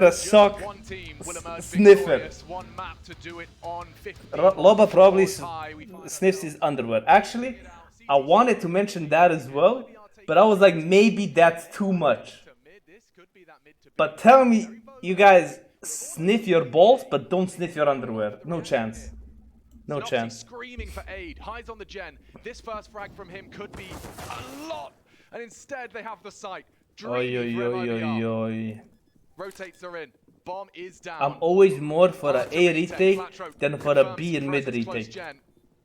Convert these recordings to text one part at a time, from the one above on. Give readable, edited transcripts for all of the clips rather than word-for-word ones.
a sock sniffer. Loba probably sniffs his underwear. Actually, I wanted to mention that as well, but I was like, maybe that's too much. But tell me, you guys sniff your balls, but don't sniff your underwear. No chance. No chance. Screaming for aid, hides on the gen. This first frag from him could be a lot, and instead they have the sight. Rotates are in. Bomb is down. I'm always more for an A retake than for a B and mid retake.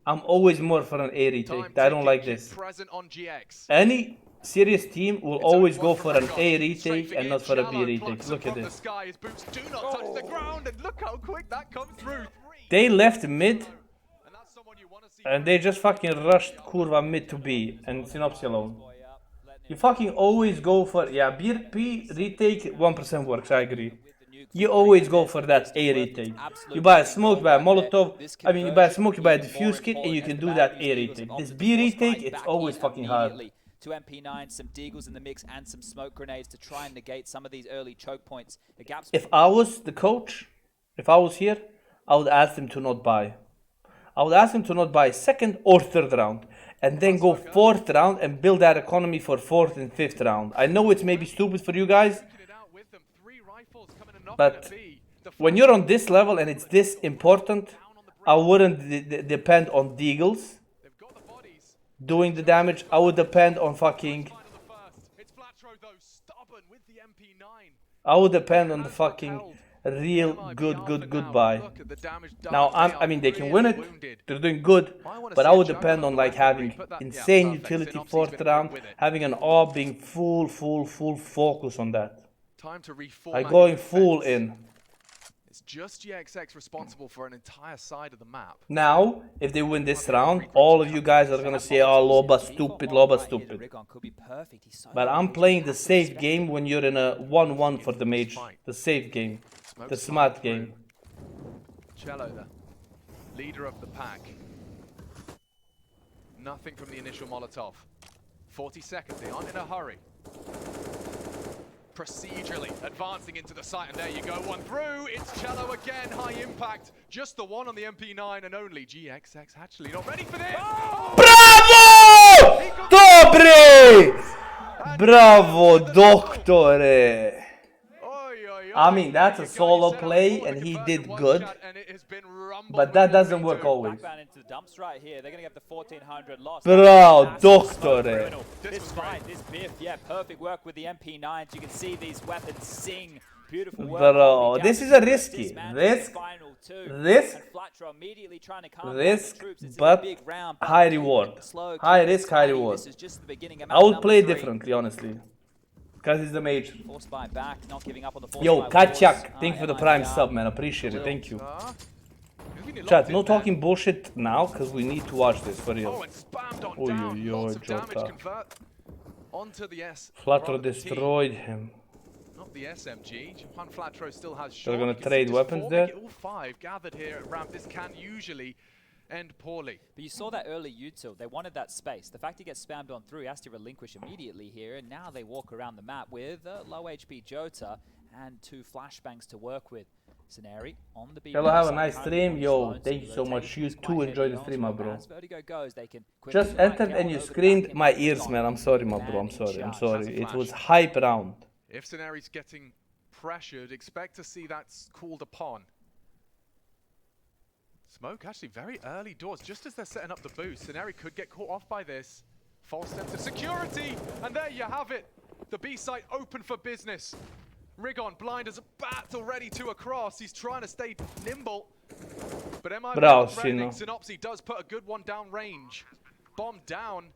I'm always more for an A retake. I don't like this. Any serious team will always go for an A retake and not for a B retake. Look at this. They left mid and they just fucking rushed Kurva mid to B and Synopsy alone. You fucking always go for, yeah, B retake 1% works, I agree. You always go for that A retake. You buy a smoke, you buy a Molotov, you buy a smoke, you buy a defuse kit, and you can do that A retake. This B retake, it's always fucking hard. To MP9, some deagles in the mix and some smoke grenades to try and negate some of these early choke points. The gaps. If I was the coach, if I was here, I would ask him to not buy. I would ask him to not buy second or third round. And then go fourth round and build that economy for fourth and fifth round. I know it's maybe stupid for you guys, but when you're on this level and it's this important, I wouldn't depend on deagles doing the damage. I would depend on fucking... I would depend on the fucking real good buy. Now, I mean, they can win it. They're doing good. But I would depend on like having insane utility fourth round, having an AWP, being full focus on that. Like going full in. It's just GXX responsible for an entire side of the map. Now, if they win this round, all of you guys are gonna say, oh, Loba stupid, Loba stupid. But I'm playing the safe game when you're in a 1-1 for the mage. The safe game. The smart game. Cello, the leader of the pack. Nothing from the initial Molotov. 40 seconds, they aren't in a hurry. Procedurally advancing into the site, and there you go, one through. It's Cello again, high impact. Just the one on the MP9 and only. GXX actually not ready for this. Oh! Bravo! Dobre! Bravo, doktore! I mean, that's a solo play, and he did good. But that doesn't work always. Bro, doktore. This fight, this biff, yeah, perfect work with the MP9s. You can see these weapons sing. Beautiful work. Bro, this is a risky. Risk, but high reward. High risk, high reward. I would play differently, honestly. Because he's the mage. Yo, Kachak, thank you for the prime sub, man. Appreciate it. Thank you. Chat, no talking bullshit now, because we need to watch this for real. Oh, Jota. Flatro destroyed him. Not the SMG. Japan Flatro still has They're gonna trade weapons there. All five gathered here at ramp. This can usually end poorly. But you saw that early util. They wanted that space. The fact he gets spammed on through, he has to relinquish immediately here, and now they walk around the map with low HP Jota and two flashbangs to work with. Scenario on the B. Hello, have a nice stream. Yo, thank you so much. You too enjoy the stream, my bro. Just entered and you screamed my ears, man. I'm sorry, my bro. I'm sorry. It was hype round. If Scenario's getting pressured, expect to see that's called upon. Smoke actually very early doors, just as they're setting up the boost. Scenario could get caught off by this. False step to security, and there you have it. The B site open for business. Rigon blind as a bat, already to across. He's trying to stay nimble. But MIBR Synopsy does put a good one down range. Bomb down.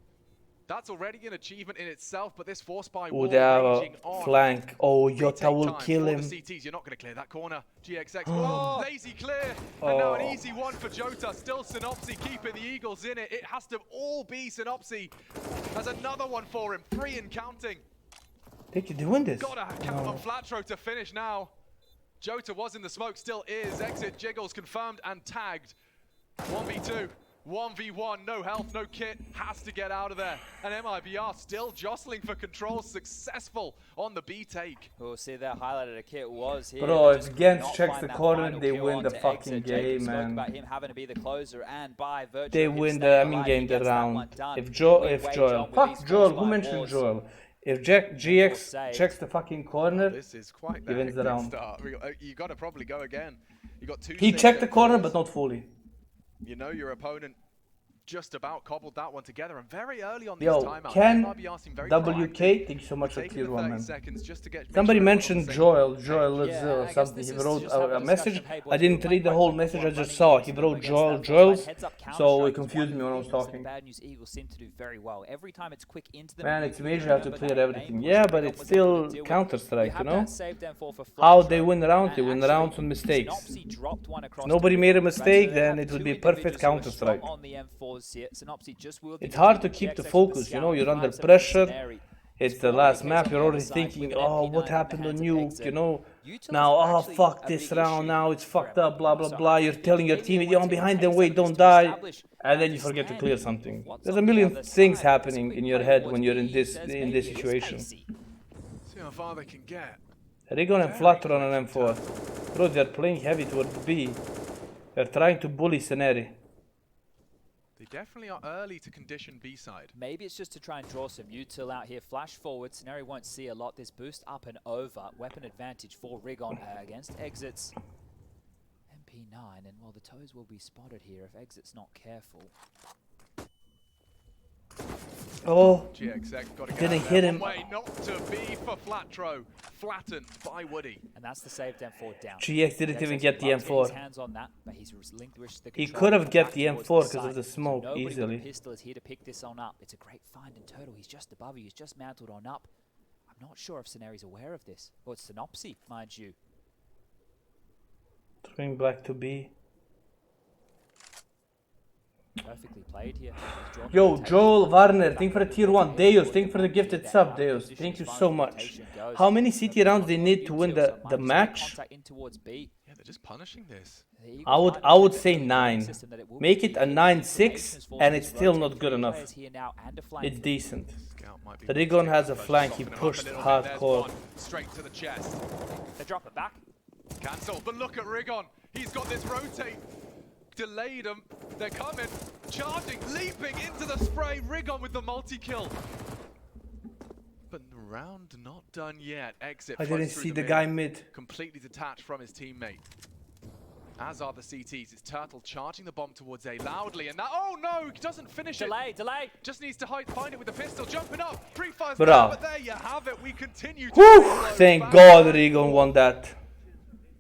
That's already an achievement in itself, but this force by wall raging on. Flank. Oh, Jota will kill him. The CTs, you're not going to clear that corner. GXX, oh, lazy clear. And now an easy one for Jota. Still Synopsy keeping the Eagles in it. It has to all be Synopsy. Has another one for him. 3 and counting. Think you're doing this? Gotta count on Flatro to finish now. Jota was in the smoke, still is. Exit Jiggles confirmed and tagged. 1v2. 1v1, no health, no kit, has to get out of there. And MIBR still jostling for control, successful on the B take. We'll see that highlighted a kit was here. Bro, but if just Gens could not checks find the that corner, final they kill win the onto fucking Exit. Jacob game, spoke man. about him having to be the closer, and by virtue They of him win staying the alive, game he the gets that round. one done. If We Joel, wage on with fuck these Joel, first who 5 mentioned wars. Joel? If GX saved. checks the fucking corner, This is quite he wins the hectic round. start. You got to probably go again. You got 2 He saves checked the at corner, fours. but not fully. You know your opponent just about cobbled that one together, and very early on these Yo, timeouts, Ken MIBR seem very WK, proactive. thank you so We're much for taking tier the 1, 30 man. seconds just to get Somebody make sure everyone's on mentioned the same Joel, page. Joel Yeah, or I guess something. this He is wrote just have a a message. discussion. Hey, I boys, didn't we're read the right whole back message, I running just into saw. this He game wrote against Joel, that Joel's, heads up so Counter-Strike it is confused one me of when I the was things that talking. the Bad News Eagles seem to do very well. Every time it's quick into the Man, mid, it's you major, you have to remember clear that everything. main Yeah, push but Rigon it's was able to still deal with. Counter-Strike, you have know? that saved them for How Flatro, they win rounds, they and win actually, rounds on mistakes. Synopsy dropped one across If nobody to made a Rigon, right? So mistake, they then have it would two be perfect individuals who are strong Counter-Strike. on the M4s here. Synopsy just wielded It's the hard to GX keep the with focus, you know, sound. you're under 5-7 for pressure. Scenari. It's the Exploring last the case map, on you're the already other side thinking, with an oh, what MP9 in the happened on hands of nuke, Exit. you know? Utils Now, are oh actually fuck a this big round, issue now it's for fucked up, blah blah MIBR. So blah. I You're think telling your maybe team, they you're want to behind take them, some wait, of this don't to die. establish And then you understand forget to clear something. what's There's a on the million other things side. happening This in quick your play head towards when you're in B this says in maybe this it is situation. pacey. See how far they can get. Rigon and Very Flutter on quick an from M4. Bro, they're playing heavy towards B. They're trying to bully Scenari. They definitely are early to condition B side. Maybe it's just to try and draw some util out here. Flash forward. Scenario won't see a lot. This boost up and over. Weapon advantage for Rigon against Exits. MP9, and well, the toes will be spotted here if Exit's not careful. Oh, GXX got to get didn't out hit there. him. One way, not to be for Flatro. Flattened by Woody. And that's the saved M4 down. GX didn't even get the Loves to get his M4. hands on that, but he's relinquished the He control could have back get the towards M4 because site. of the So smoke nobody with easily. a pistol is here to pick this on up. It's a great find in Turtle. He's just above you. He's just mantled on up. I'm not sure if Scenari's aware of this. Well, it's Synopsy, mind you. Throwing black to B. Perfectly played here. He's drawn the Yo, rotation. Joel Warner, Back thank for the over tier to 1. the Deus, airport. thank for the They gifted managed to sub, get that Deus. position Thank you as far so as much. rotation goes. How many CT rounds they need to win Util, so the might match? contact in towards B. Yeah, they're just punishing this. The Eagles I would might say have a 9. system that it will Make be it a key 9-6 informations for and this it's still rotate. not good Three enough. players here now and a flank. It's decent. Scout might be Rigon has a but flank, he soften him up a pushed little bit. There's hardcore. one, straight to the chest. They drop it back. Cancel, but look at Rigon. He's got this rotate. Delayed him. They're coming. Charging, leaping into the spray. Rigon with the multi-kill. But the round not done yet. Exit. I flows didn't through see the mid, guy mid. completely detached from his teammate. As are the CTs. It's Turtle charging the bomb towards A loudly, and that. Oh no! He doesn't finish it. Delay. Just needs to find it with the pistol. Jumping up. Pre-fires Bro. down, but there you have it. We continue to. Whew, reload thank back. God Rigon won that.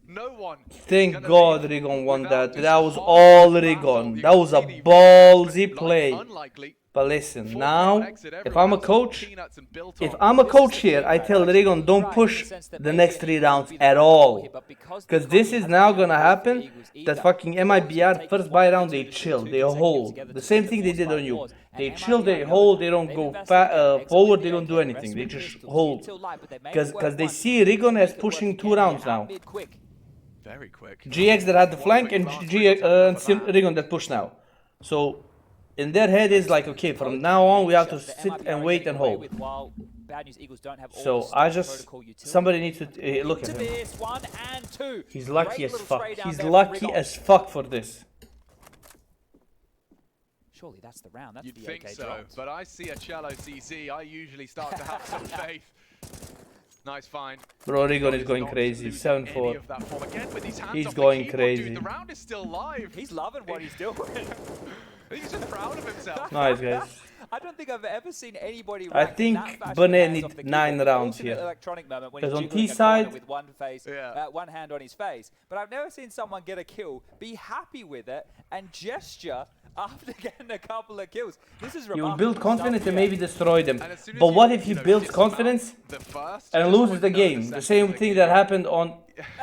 No one. Thank gonna God leave Rigon won without that. That was this all hard Rigon. battle. That was a You can see the ballsy like play. unlikely. But listen, 4-3 now, on exit, if everyone I'm a else coach, peanuts and built if on. I'm a This coach is the here, thing, I right? tell Actually, Rigon, don't right, push in the sense that the maybe next the 3 Eagles rounds will be the at right call all. here, but because Because the this economy is hasn't now been gonna good for the happen Eagles that either. fucking Eagles MIBR taking first 1 buy to round 2 they to chill, 2 they consecutive hold. together The to same take thing the they did on 4-5 you. wars. They And chill, they MIBR hold, they don't they've go invested again. Exit forward, with they the don't do AK, anything. rest They with just pistols, hold. util light, but they made it Because work they once. see Rigon Make as it work pushing 2 again rounds here, out now. mid quick. Very quick. GX that had the flank and Rigon Rigon that push now. So in their head is like, okay, from now on we have to sit and wait and hold. While Bad News Eagles don't have all So the I stock just, protocol utility. somebody needs to look at To him. this 1 and 2. He's lucky Great as little fuck. spray down He's there from lucky Rigon. as fuck for this. Surely that's the round. That's You'd the think AK so, dropped. but I see a cello CC. I usually start to have some faith. Nice find. Bro, Rigon is He's going not crazy. losing any 7-4. of that form. Again with his hands He's off the going keyboard, crazy. Dude, the round is still live. He's loving what he's doing. He's just proud of himself. Nice, guys. I don't think I've ever seen anybody. I rack in think that fashion Bonet hands need off the 9 keyboard. rounds Ultimate here. electronic moment when 'Cause he's on jiggling T a corner side- with one hand on his face. But I've never seen someone get a kill, be happy with it, and gesture after getting a couple of kills. This is He will remarkable build confidence stuff and here. maybe destroy them. And as soon as But you, what if he you know, builds dismount confidence the first, and just loses wouldn't the know game? The second same of the thing game. that happened on...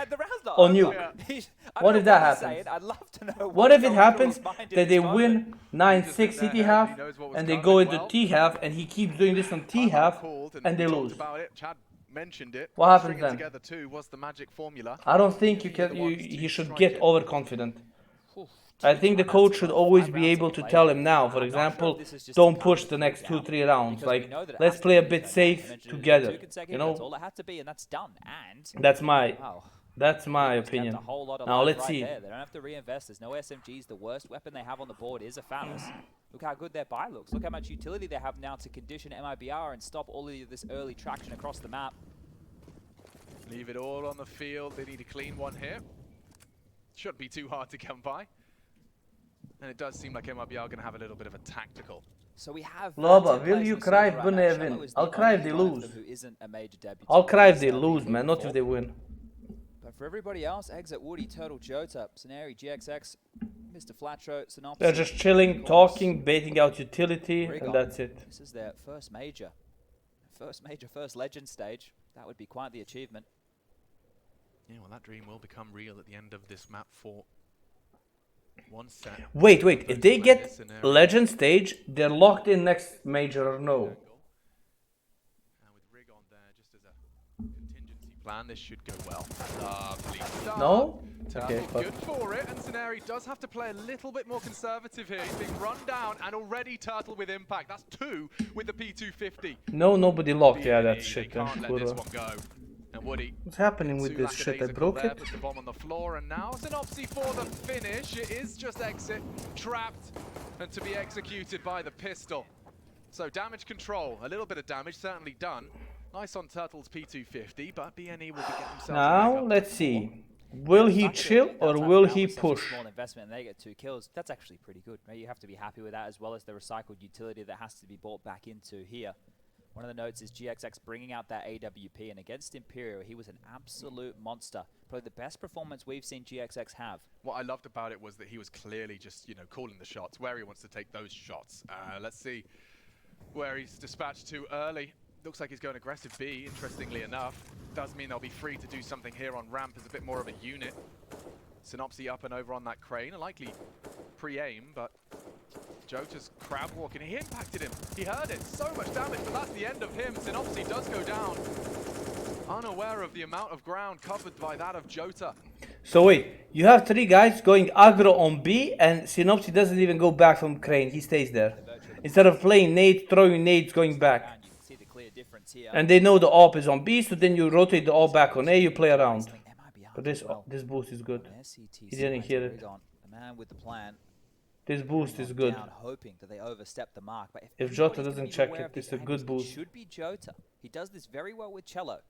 The round's not On over. Nuke. I What don't if know that he's happens? saying. I'd love to know What if it going through happens his mind in that they this moment. win 9-6 CT half knows what was and they coming go into well. T half and he keeps doing this on T Timeout half called and they we talked lose? about it. Chad mentioned it. What happens String it then? together too was the magic formula. I don't think you They're can. the ones He to should strike get it. overconfident. I think the coach should always be able to tell him now, for example, don't push the next 2-3 rounds. Like, let's play a bit safe together. You know, that's all it had to be, and that's done. And that's my Kept opinion. a whole lot of Now life let's right see. there. They don't have to reinvest. There's no SMGs. The worst weapon they have on the board is a Famous. Look how good their buy looks. Look how much utility they have now to condition MIBR and stop all of this early traction across the map. Leave it all on the field. They need a clean one here. Shouldn't be too hard to come by. And it does seem like MIBR are going to have a little bit of a tactical. So we have Loba, will you cry if Bunny win? I'll cry if they lose. I'll cry if they lose, man, not if they win. But for everybody else, Exit, Woody, Turtle, Jota, Scenari, GXX, Mr. Flatro, Synopsis. They're just chilling, talking, baiting out utility, and that's it. This is their first major. First legend stage. That would be quite the achievement. Yeah, well, that dream will become real at the end of this map for one set. Wait, if they get legend stage, they're locked in next major or no? And with Rig on there, just as a contingency plan, this should go well. Lovely start. No? Turtle Okay, good for it, and Scenari does have to play a little bit more conservative here. He's being run down, and already Turtle with impact. That's 2 with the P250. No, nobody locked. Yeah, that's shit. They can't let this one go. And Woody, what's happening with this shit? I broke it? puts the bomb on the floor, and now Synopsy for the finish. It is just Exit, trapped, and to be executed by the pistol. So damage control, a little bit of damage certainly done. Nice on Turtle's P250, but BNE will be getting themselves Now, let's see. Will he chill or will he push? Small investment and they get 2 kills. That's actually pretty good. Right? You have to be happy with that, as well as the recycled utility that has to be brought back into here. One of the notes is GXX bringing out that AWP, and against Imperial, he was an absolute monster. Probably the best performance we've seen GXX have. What I loved about it was that he was clearly just, calling the shots, where he wants to take those shots. Let's see where he's dispatched to early. Looks like he's going aggressive B, interestingly enough. Does mean they'll be free to do something here on ramp as a bit more of a unit. Synopsy up and over on that crane, a likely pre-aim, but Jota's crab walking. He impacted him. He heard it. So much damage, but that's the end of him. Synopsy does go down. Unaware of the amount of ground covered by that of Jota. So wait, you have 3 guys going aggro on B, and Synopsy doesn't even go back from crane. He stays there. Instead of playing nades, throwing nades, going back. And they know the AWP is on B, so then you rotate the AWP back on A, you play around. But this boost is good. He didn't hear it. The man with the plan. This boost is good. Hoping that they overstep the mark. But If Jota doesn't check it, it's a good boost. It should be Jota. He does this very well with Cello.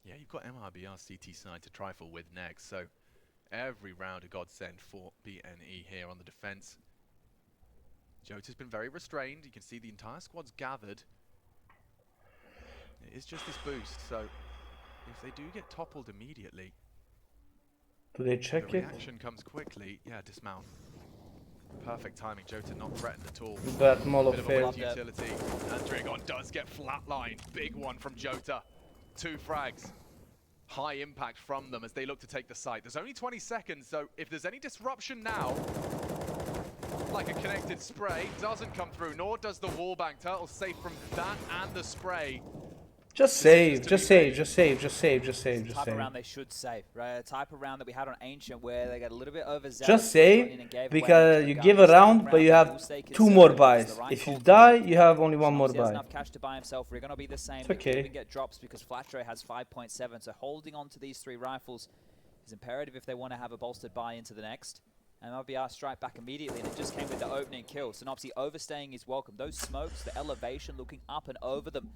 Yeah, you've got MIBR CT side to trifle with next, so every round a godsend for BNE here on the defense. Jota's been very restrained. You can see the entire squad's gathered. It is just this boost, so if they do get toppled immediately, Do they check the it? reaction comes quickly. Yeah, dismount. Perfect timing. Jota not threatened at all. That Molo Bit of a failed. waste utility. And Dragon does get flatlined. Big one from Jota. 2 frags. High impact from them as they look to take the site. There's only 20 seconds, so if there's any disruption now, like a connected spray, doesn't come through, nor does the wallbang. Turtle's safe from that and the spray. Just save, just save, just save, just save, just save, just Type of save. round they should save, right? A type of round that we had on Ancient where they got a little bit overzealous. Just save, because you give a round, but you have 2 more buys. If you die, you have only 1 more He has buy. enough cash to buy himself. We're going to be the same. It's They could okay. even get drops because Flatro has 5.7. So holding on to these 3 rifles is imperative if they want to have a bolstered buy into the next. And MIBR strike back immediately, and it just came with the opening kill. Synopsy overstaying is welcome. Those smokes, the elevation looking up and over them.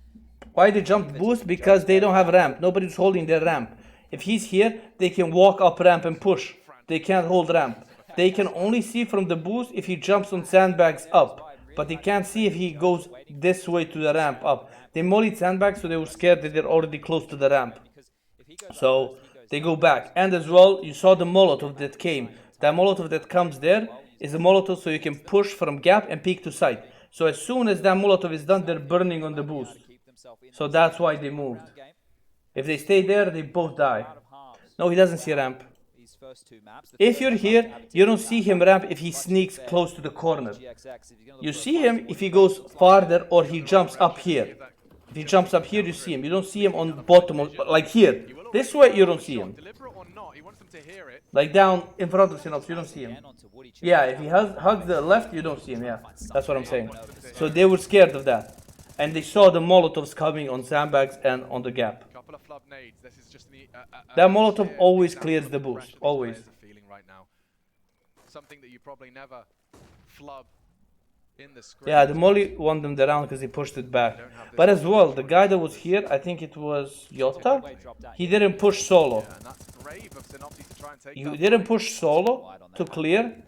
Why they jump boost? Because they don't have ramp. Nobody's holding their ramp. If he's here, they can walk up ramp and push. They can't hold ramp. They can only see from the boost if he jumps on sandbags up. But they can't see if he goes this way to the ramp up. They mollied sandbags, so they were scared that they're already close to the ramp. So they go back. And as well, you saw the Molotov that came. That Molotov that comes there is a Molotov so you can push from gap and peek to site. So as soon as that Molotov is done, they're burning on the boost. So that's why they moved. If they stay there, they both die. No, he doesn't see ramp. If you're here, you don't see him ramp if he sneaks close to the corner. You see him if he goes farther or he jumps up here. If he jumps up here, you see him. You don't see him on the bottom, of, like here. This way, you don't see him. Deliberate or not, he wants them to hear it. Like down in front of Synops, you don't see him. Yeah, if he hugs the left, you don't see him, yeah. That's what I'm saying. So they were scared of that. And they saw the Molotovs coming on sandbags and on the gap. Couple of flub nades. This is just That Molotov always clears the boost, always. Feeling right now. Something that you probably never flub in the script. Yeah, the Molly won them the round because he pushed it back. But as well, the guy that was here, I think it was Yotta, he didn't push solo. He didn't push solo to clear.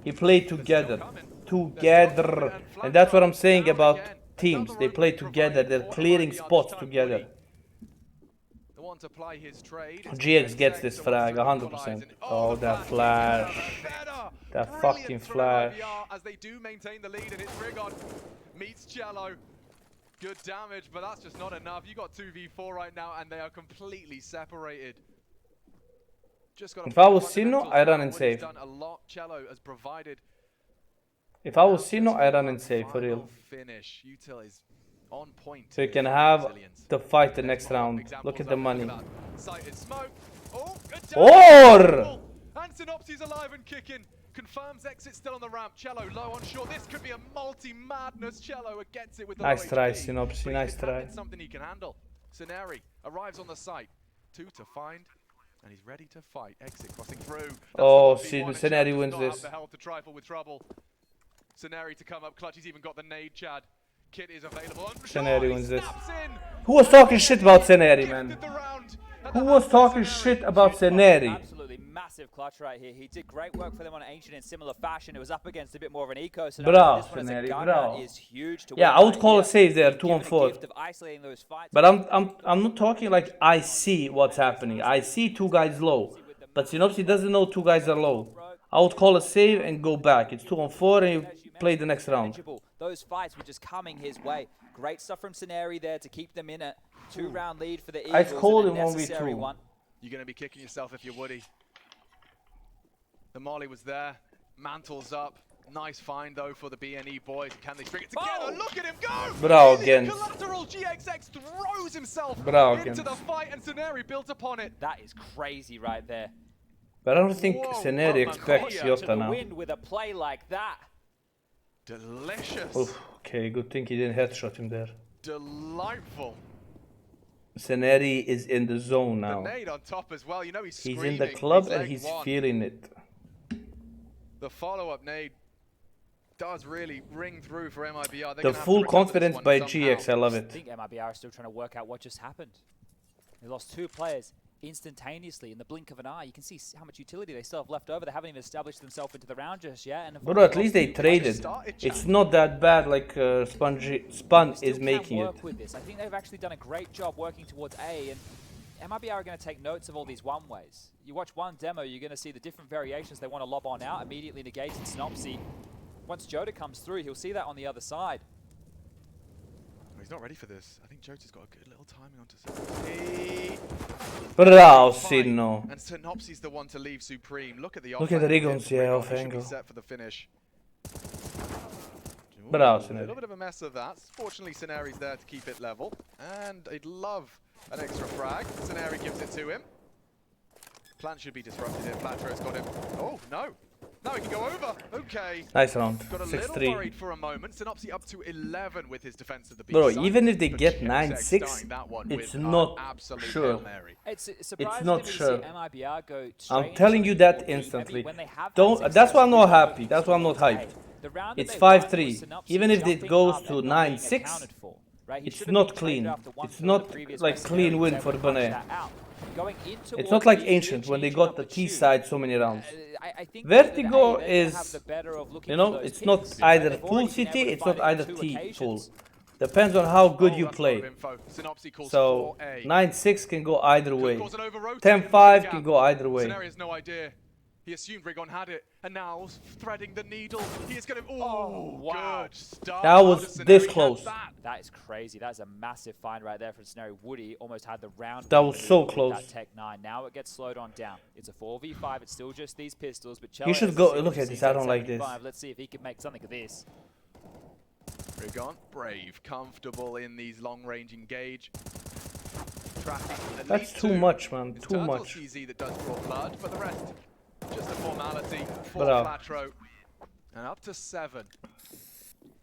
He played together. Together. And that's what I'm saying about teams. They play together. They're clearing spots together. GX gets this frag 100%. Oh, that flash. That fucking flash. As they do maintain the lead, and it's Rigon meets Cello. Good damage, but that's just not enough. You got 2v4 right now, and they are completely separated. If I was Sino, I run and save. If I was Sino, I run and save for real. So you can have the fight the next round. Look at the money. Or! And Synopsis alive and kicking. Confirms exit still on the ramp. Cello low on shore. This could be a multi-madness. Cello gets it with the nice try, Synopsis. Nice try. Something he can handle. Scenari arrives on the site. 2 to find. And he's ready to fight. Exit crossing through. Oh, Scenari wins this. To trifle with trouble. Scenari to come up clutch. He's even got the nade, Chad. Kit is available. Scenari wins this. Who was talking shit about Scenari, man? Who was talking shit about Scenari? Absolutely massive clutch right here. He did great work for them on Ancient in similar fashion. It was up against a bit more of an eco. So bro, Scenari, bro. Yeah, I would call a save there, 2-on-4. But I'm not talking like I see what's happening. I see 2 guys low. But Synopsis doesn't know 2 guys are low. I would call a save and go back. It's 2-on-4 and you play the next round. Those fights were just coming his way. Great stuff from Scenari there to keep them in a 2-round lead for the Eagles. Ice cold in 1v2. You're going to be kicking yourself if you're Woody. The Molly was there. Mantles up. Nice find though for the BNE boys. Can they string it together? Oh! Look at him go! Bravo, against. Collateral GXX throws himself into the fight and Scenari built upon it. That is crazy right there. But I don't think Scenari expects Yotta now. Win with a play like that. Delicious. Oof, okay, good thing he didn't headshot him there. Delightful. Scenari is in the zone now. The nade on top as well. You know he's in the club and he's feeling it. The follow-up nade does really ring through for MIBR. The full confidence by GX, I love it. I think MIBR are still trying to work out what just happened. They lost 2 players instantaneously in the blink of an eye. You can see how much utility they still have left over. They haven't even established themselves into the round just yet. And but at least they traded. It's not that bad like Spun is making it. With this. I think they've actually done a great job working towards A, and MIBR are going to take notes of all these one-ways. You watch one demo, you're going to see the different variations they want to lob on out, immediately negating Synopsy. Once Jota comes through, he'll see that on the other side. He's not ready for this. I think Jota's got a good little timing onto Synopsy. Bravo, Sino. And Synopsy's the one to leave Supreme. Look at the Rigons, yeah, off angle. Set for the finish. Bravo, Scenari. A little bit of a mess of that. Fortunately, Scenari's there to keep it level. And I'd love an extra frag. Scenari gives it to him. Plan should be disrupted here. Platro's got him. Oh, no. Now he can go over. Okay. Nice round. 6-3. For a moment. Synopsy up to 11 with his defense of the B. Bro, even if they get 9-6, it's not sure. It's not sure. MIBR go I'm telling you that instantly. Don't. That's why I'm not happy. That's why I'm not hyped. It's 5-3. Even if it goes to 9-6, it's not clean. It's not like clean win for Bonet. It's not like Ancient when they got the T side so many rounds. Vertigo is, you know, it's not either full CT, it's not either T full. Depends on how good you play. So 9-6 can go either way. 10-5 can go either way. He assumed Rigon had it, and now threading the needle. He is going to. Oh, wow! Good start. That was this close. That is crazy. That is a massive find right there from Scenario. Woody almost had the round. That was so close. That Tech 9. Now it gets slowed on down. It's a 4v5. It's still just these pistols, but you should go look at this. I don't like this. Let's see if he can make something of this. Rigon, brave, comfortable in these long-range engage. Tracking at That's least too two. much, man. It's Too Turtle much. CZ that does draw blood, but the rest just a formality for Bravo. Flatro. And up to 7.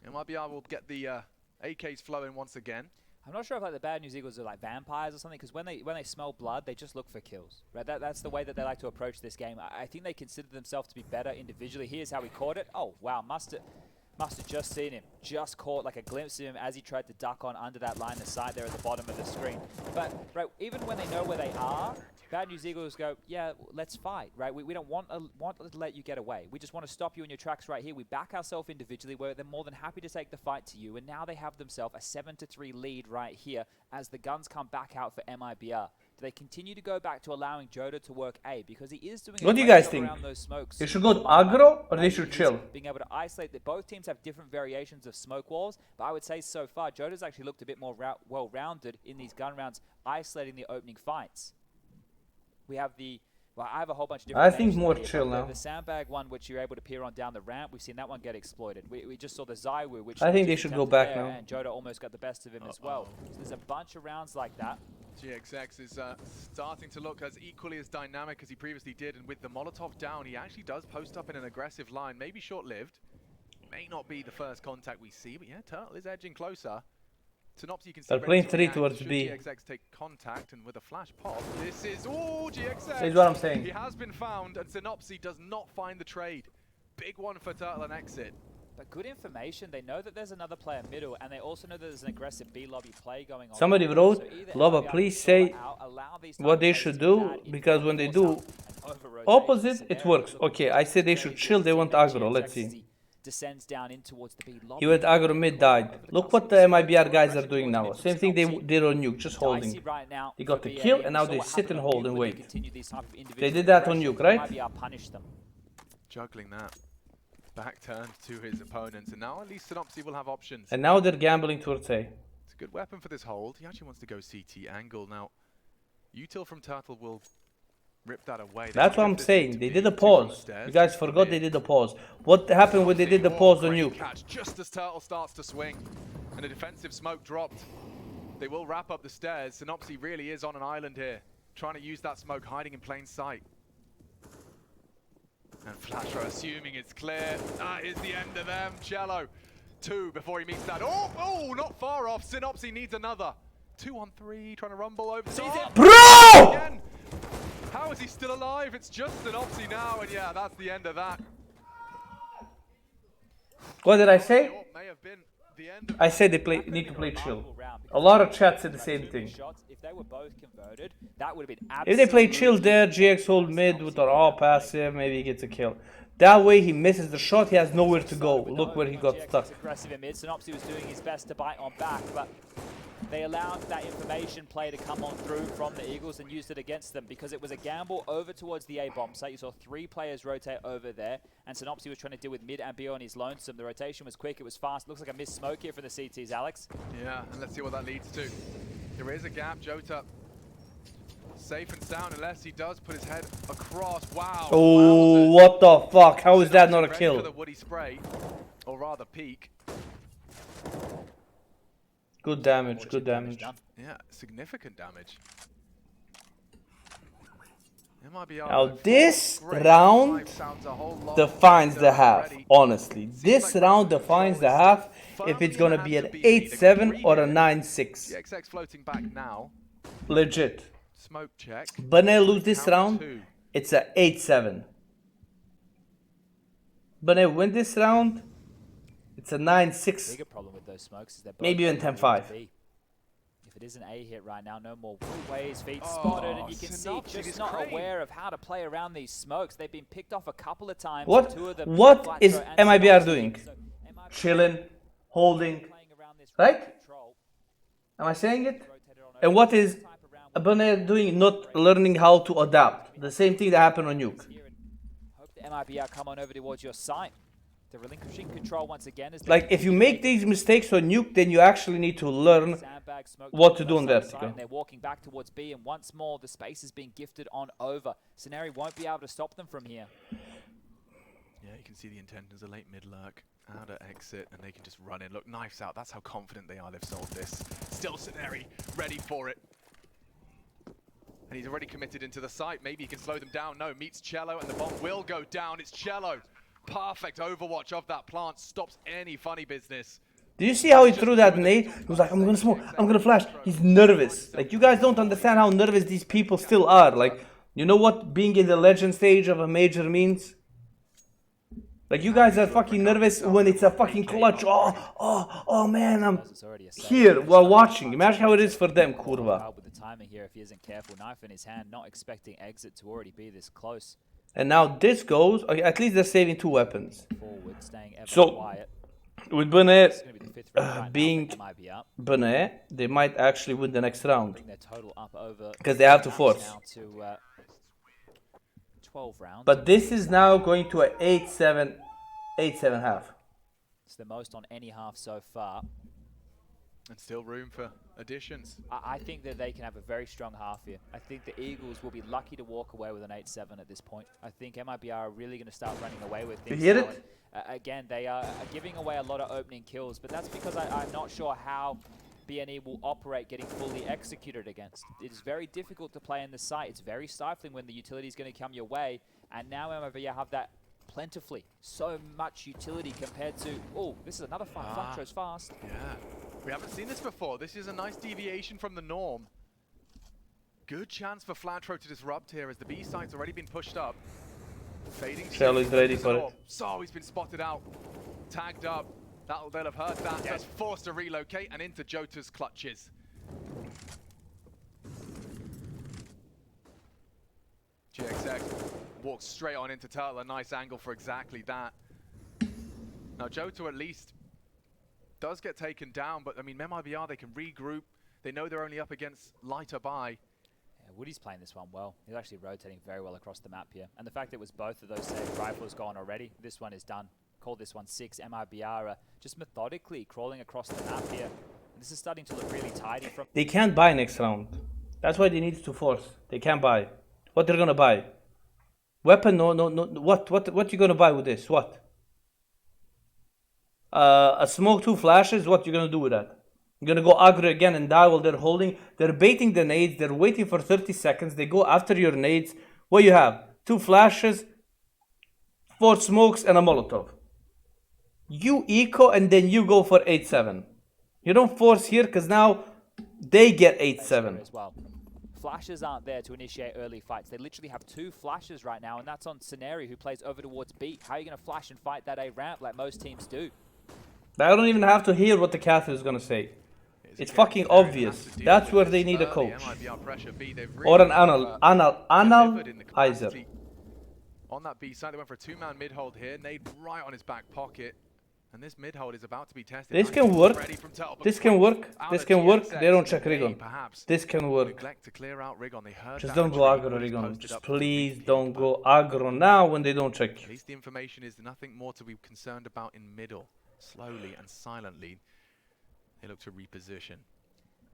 MIBR will get the AKs flowing once again. I'm not sure if like the Bad News Eagles are like vampires or something, because when they smell blood, they just look for kills. Right? That's the way that they like to approach this game. I think they consider themselves to be better individually. Here's how he caught it. Oh wow, must have just seen him. Just caught like a glimpse of him as he tried to duck on under that line of sight there at the bottom of the screen. But right, even when they know where they are, Bad News Eagles go, yeah, let's fight, right? We don't want to let you get away. We just want to stop you in your tracks right here. We back ourselves individually. Where they're more than happy to take the fight to you. And now they have themselves a 7-3 lead right here as the guns come back out for MIBR. Do they continue to go back to allowing Jota to work A? Because he is doing What do you great guys job think? around those smokes. They should go to aggro or they should chill? Being able to isolate that both teams have different variations of smoke walls, but I would say so far Jota's actually looked a bit more well-rounded in these gun rounds, isolating the opening fights. We have I have a whole bunch of different I think names more here, chill but now. The sandbag one, which you're able to peer on down the ramp, we've seen that one get exploited. We just saw the Zywoo, which I think they just should go attempted back there, now. and Jota almost got the best of him as well. So there's a bunch of rounds like that. GXX is starting to look as equally as dynamic as he previously did, and with the Molotov down, he actually does post up in an aggressive line, maybe short-lived. May not be the first contact we see, but yeah, Turtle is edging closer. Synopsy, you can see They're playing 3 ready to react towards should B. GXX take contact, and with a flash pop, this is, oh, GXX! This is what I'm saying. He has been found, and Synopsy does not find the trade. Big one for Turtle and exit. But good information. They know that there's another player middle, and they also know that there's an aggressive B lobby play going on. Somebody wrote, Loba, please say what they should do, because when they do opposite, it works. Okay, I said they should chill, they want aggro, let's see. Descends down in towards the B lobby. He went aggro mid, died. Look what the MIBR guys are doing now. Same thing they did on Nuke, just holding. They got the kill and now they sit and hold and wait. They did that on Nuke, right? Juggling that. Back turned to his opponents, and now at least Synopsy will have options. And now they're gambling towards A. It's a good weapon for this hold. He actually wants to go CT angle. Now, util from Turtle will rip that away. That's what I'm saying. They did a pause. You guys forgot they did a pause. What happened when they did the pause on Nuke? Catch just as Turtle starts to swing, and a defensive smoke dropped. They will wrap up the stairs. Synopsy really is on an island here, trying to use that smoke, hiding in plain sight. And Flasher assuming it's clear. That is the end of them. Cello, 2 before he meets that. Oh, not far off. Synopsy needs another. 2 on 3, trying to rumble over. Bro! Again. How is he still alive? It's just Synopsy now, and yeah, that's the end of that. What did I say? May have been the end of I said they need to play chill. A lot of chat said the same thing. If they were both converted, that would have been If they play chill there, GX hold mid with an all passive, maybe he gets a kill. That way he misses the shot, he has nowhere to go. Look where he got stuck. Aggressive in mid. Synopsy was doing his best to bite on back, but they allowed that information play to come on through from the Eagles and used it against them because it was a gamble over towards the A bomb site. You saw 3 players rotate over there, and Synopsy was trying to deal with mid and B on his lonesome. The rotation was quick, it was fast. Looks like a missed smoke here for the CTs, Alex. Yeah, and let's see what that leads to. There is a gap. Jota safe and sound unless he does put his head across. Wow. Oh, what the fuck? How is that not a Ready for kill? the woody spray, or rather peak. Good damage, good damage. Yeah, significant damage. MIBR Now this round defines the half, honestly. This round defines the half if it's gonna be an 8-7 or a 9-6. GXX floating back now. Legit. Smoke check. Bane lose this round, it's a 8-7. Bane win this round, it's a 9-6. Bigger problem with those smokes is they're both Maybe even 10-5. If it is an A hit right now, no more ways, feet spotted, and you can see just not aware of how to play around these smokes. They've been picked off a couple of times. What is MIBR doing? Chilling, holding, right? Am I saying it? And what is Bane doing? Not learning how to adapt. The same thing that happened on Nuke. Hope the MIBR come on over towards your site. The relinquishing control once again is like if you make these mistakes on Nuke, then you actually need to learn what to do on Vertigo. They're walking back towards B, and once more the space is being gifted on over. Scenario won't be able to stop them from here. Yeah, you can see the intent as a late mid lurk. Outer exit, and they can just run in. Look, knives out. That's how confident they are. They've solved this. Still Sceneri, ready for it. And he's already committed into the site. Maybe he can slow them down. No, meets Cello, and the bomb will go down. It's Cello. Perfect overwatch of that plant. Stops any funny business. Do you see how he threw that nade? He was like, I'm gonna smoke, I'm gonna flash. He's nervous. Like, you guys don't understand how nervous these people still are. Like, you know what being in the legend stage of a major means? Like, you guys are fucking nervous when it's a fucking clutch. Oh man, I'm here while watching. Imagine how it is for them, kurva. With the timing here, if he isn't careful, knife in his hand, not expecting exit to already be this close. And now this goes, okay, at least they're saving 2 weapons. Forward, staying ever So, quiet. with Bonet It's gonna be the fifth round right being now, MIBR. Bonet, they might actually win the next round. Bring their total up over 'Cause they have to force. now to 12 rounds. But this is now going to a 8-7 half. It's the most on any half so far. And still room for additions. I think that they can have a very strong half here. I think the Eagles will be lucky to walk away with an 8-7 at this point. I think MIBR are really going to start running away with things. You hear now. it? Again, they are giving away a lot of opening kills, but that's because I'm not sure how BNE will operate getting fully executed against. It is very difficult to play in the site. It's very stifling when the utility is going to come your way, and now MIBR have that plentifully. So much utility compared to... Oh, this is another fight. Flantro's fast. Yeah. We haven't seen this before. This is a nice deviation from the norm. Good chance for Flantro to disrupt here as the B site's already been pushed up. Fading. Shell is ready for it. So he's been spotted out. Tagged up. They'll have heard that. Just forced to relocate and into Jota's clutches. GXX walks straight on into Turtle. A nice angle for exactly that. Now Jota at least does get taken down, but I mean, MIBR, they can regroup. They know they're only up against lighter buy. Yeah, Woody's playing this one well. He's actually rotating very well across the map here. And the fact that it was both of those saved rifles gone already, this one is done. Call this one 6. MIBR just methodically crawling across the map here. And this is starting to look really tidy from... They can't buy next round. That's why they need to force. They can't buy. What they're gonna buy? Weapon? No. What you gonna buy with this? What? A smoke, 2 flashes? What you gonna do with that? You're gonna go aggro again and die while they're holding. They're baiting the nades. They're waiting for 30 seconds. They go after your nades. What you have? 2 flashes, 4 smokes, and a Molotov. You eco and then you go for 8-7. You don't force here because now they get 8-7. as well. Flashes aren't there to initiate early fights. They literally have 2 flashes right now, and that's on Sceneri, who plays over towards B. How are you going to flash and fight that A ramp like most teams do? I don't even have to hear what the caster is gonna say. It's fucking obvious. That's where they need a coach. Or an analyzer. On that B side, they went for a 2-man mid-hold here. Nade right on his back pocket. And this mid-hold is about to be tested. This can work. This can work. This can work. They don't check Rigon. This can work. Just don't go aggro, Rigon. Just please don't go aggro now when they don't check. At least the information is nothing more to be concerned about in middle. Slowly and silently, they look to reposition.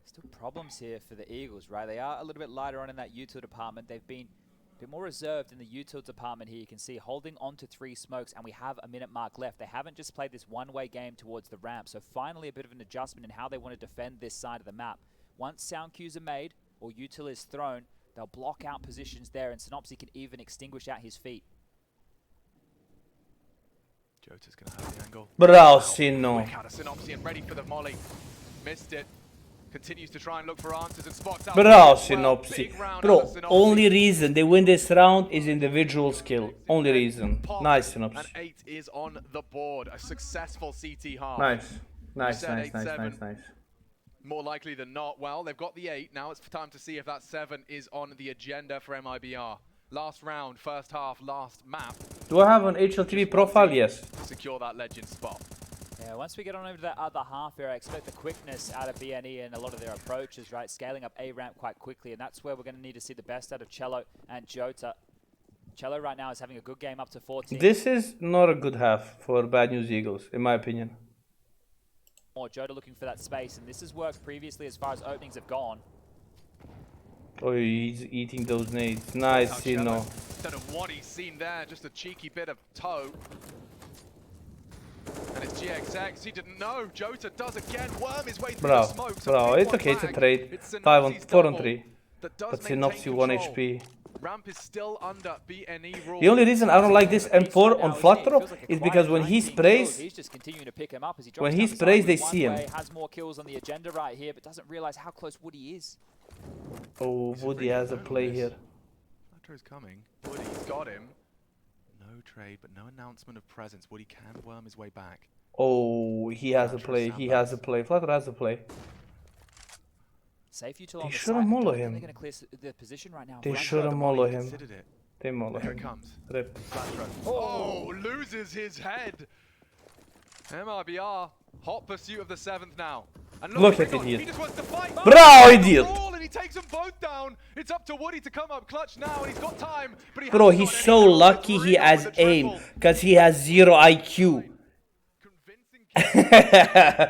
Still problems here for the Eagles, right? They are a little bit lighter on in that util department. They've been a bit more reserved in the util department here. You can see holding on to 3 smokes, and we have a minute mark left. They haven't just played this one-way game towards the ramp, so finally a bit of an adjustment in how they want to defend this side of the map. Once sound cues are made or util is thrown, they'll block out positions there, and Synopsy can even extinguish out his feet. Jota's gonna have the angle. Bravo, Sino. Synopsy and ready for the molly. Missed it. Continues to try and look for answers and spots out. Bravo, Synopsy. Bro, only reason they win this round is individual skill. Only reason. Nice, Synopsy. And 8 is on the board. A successful CT half. Nice. More likely than not. Well, they've got the 8. Now it's time to see if that 7 is on the agenda for MIBR. Last round, first half, last map. Do I have an HLTV profile? Yes. Secure that legend spot. Yeah, once we get on over to that other half here, I expect the quickness out of BNE and a lot of their approaches, right? Scaling up A ramp quite quickly, and that's where we're going to need to see the best out of Cello and Jota. Cello right now is having a good game up to 14. This is not a good half for Bad News Eagles, in my opinion. Or Jota looking for that space, and this has worked previously as far as openings have gone. Oh, he's eating those nades. Nice, Sino. Don't know what he's seen there, just a cheeky bit of toe. And And it's GXX. He didn't know. Jota does again. Worm his way through Bro, the smoke. bro, it's okay, it's a trade. 4 on 3. But Synopsy 1 HP. Ramp is still under BNE rule. The only reason I don't like this M4 on Flutter is because when he sprays, he's just continuing to pick him up as he drops when down he the sprays, side they with see one him. way, has more kills on the agenda right here, but doesn't realize how close Woody is. Oh, Woody has a play here. Flutter is coming. Woody's got him. No trade, but no announcement of presence. Woody can worm his way back. Oh, he has a play. He has a play. Flutter has a play. Safe util They on the should side. have I don't mollo think him. They're going to clear the position right now. They Flutter should have mollo him. Considered it. They mollo Here it him. comes. Rip. Flutter. Oh, loses his head. MIBR, hot pursuit of the 7th now. And Look at Rigon, idiot. He just wants to fight. Bro, idiot. And he takes them both down. It's up to Woody to come up clutch now, and he's got time. But he Bro, hasn't he's got so any help. lucky It's he Rigon has with the aim. triple. Because he has 0 IQ. Convincing